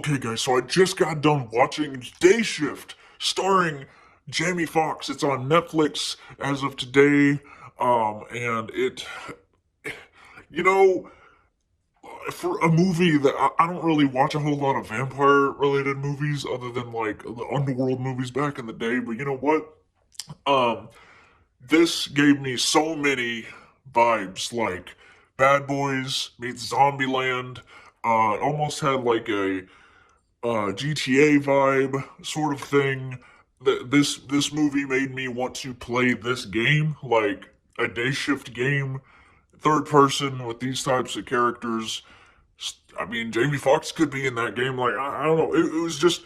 Okay, guys, so I just got done watching Day Shift, starring Jamie Foxx. It's on Netflix as of today, and you know, for a movie that I don't really watch a whole lot of vampire-related movies other than like the underworld movies back in the day. But you know what? Um, this gave me so many vibes, like Bad Boys meets Zombieland. It almost had like a GTA vibe sort of thing. This movie made me want to play this game, like a day shift game, third person with these types of characters. I mean, Jamie Foxx could be in that game. Like I don't know. It was just,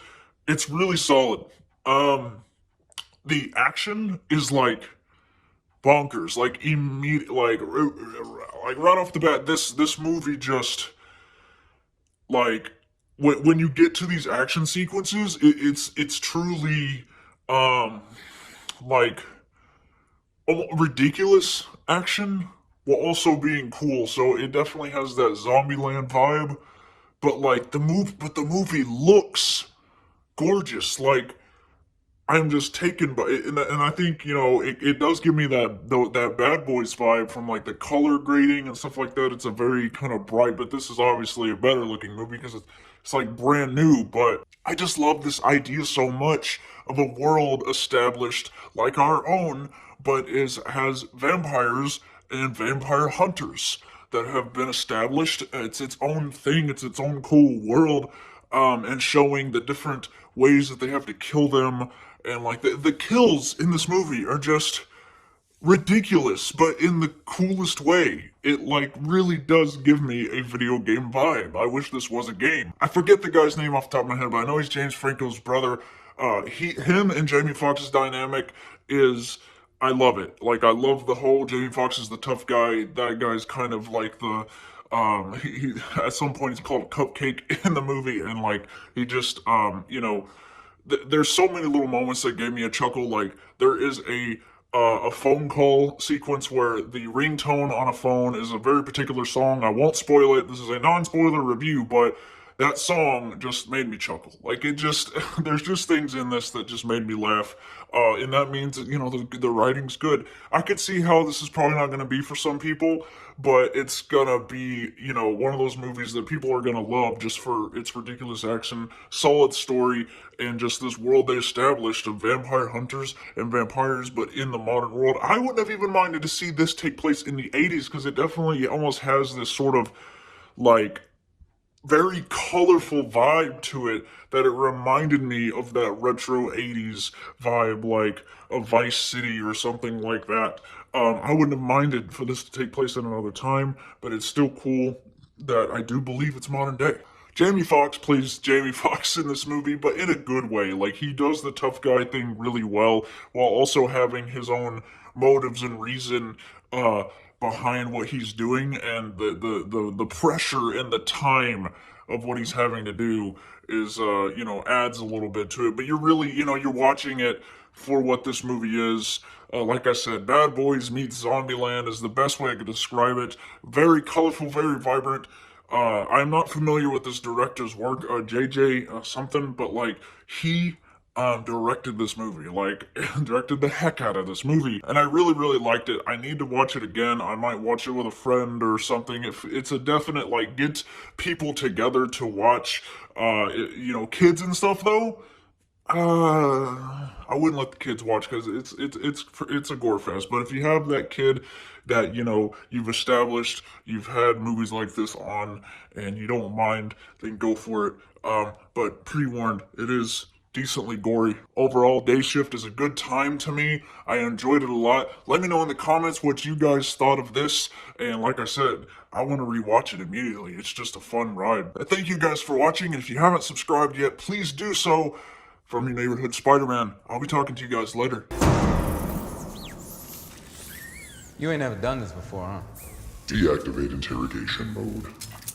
it's really solid. Um, the action is like bonkers. Like immediate, like right off the bat, this movie just like when you get to these action sequences, it's truly um like ridiculous action while also being cool. So it definitely has that Zombieland vibe, but like the movie looks gorgeous. Like I'm just taken by it, and I think it does give me that Bad Boys vibe from like the color grading and stuff like that. It's a very kind of bright, but this is obviously a better looking movie because it's like brand new. But I just love this idea so much of a world established like our own, but has vampires and vampire hunters that have been established. It's its own thing. It's its own cool world, and showing the different ways that they have to kill them, and like the kills in this movie are just ridiculous, but in the coolest way. It like really does give me a video game vibe. I wish this was a game. I forget the guy's name off the top of my head, but I know he's James Franco's brother. Him and Jamie Foxx's dynamic is, I love it. Like I love the whole Jamie Foxx is the tough guy. That guy's kind of like the he at some point he's called a cupcake in the movie, and like he just there's so many little moments that gave me a chuckle. Like there is a phone call sequence where the ringtone on a phone is a very particular song. I won't spoil it. This is a non-spoiler review, but that song just made me chuckle. Like it just, there's just things in this that just made me laugh. And that means that, the writing's good. I could see how this is probably not going to be for some people, but it's going to be, one of those movies that people are going to love just for its ridiculous action, solid story, and just this world they established of vampire hunters and vampires, but in the modern world. I wouldn't have even minded to see this take place in the 80s because it definitely almost has this sort of like very colorful vibe to it that it reminded me of that retro 80s vibe, like a Vice City or something like that. I wouldn't have minded for this to take place at another time, but it's still cool that I do believe it's modern day. Jamie Foxx plays Jamie Foxx in this movie, but in a good way. Like, he does the tough guy thing really well, while also having his own motives and reason behind what he's doing, and the pressure and the time of what he's having to do is adds a little bit to it. But you're really, you're watching it for what this movie is. Like I said, Bad Boys meets Zombieland is the best way I could describe it. Very colorful, very vibrant. I'm not familiar with this director's work, JJ something, but like he directed this movie, like directed the heck out of this movie, and I really, really liked it. I need to watch it again. I might watch it with a friend or something. If it's a definite like get people together to watch, kids and stuff though. I wouldn't let the kids watch because it's a gore fest. But if you have that kid that you've established, you've had movies like this on, and you don't mind, then go for it. But pre-warned, it is decently gory. Overall, Day Shift is a good time to me. I enjoyed it a lot. Let me know in the comments what you guys thought of this. And like I said, I want to rewatch it immediately. It's just a fun ride. Thank you guys for watching. And if you haven't subscribed yet, please do so. From your neighborhood Spider-Man, I'll be talking to you guys later. You ain't never done this before, huh? Deactivate interrogation mode.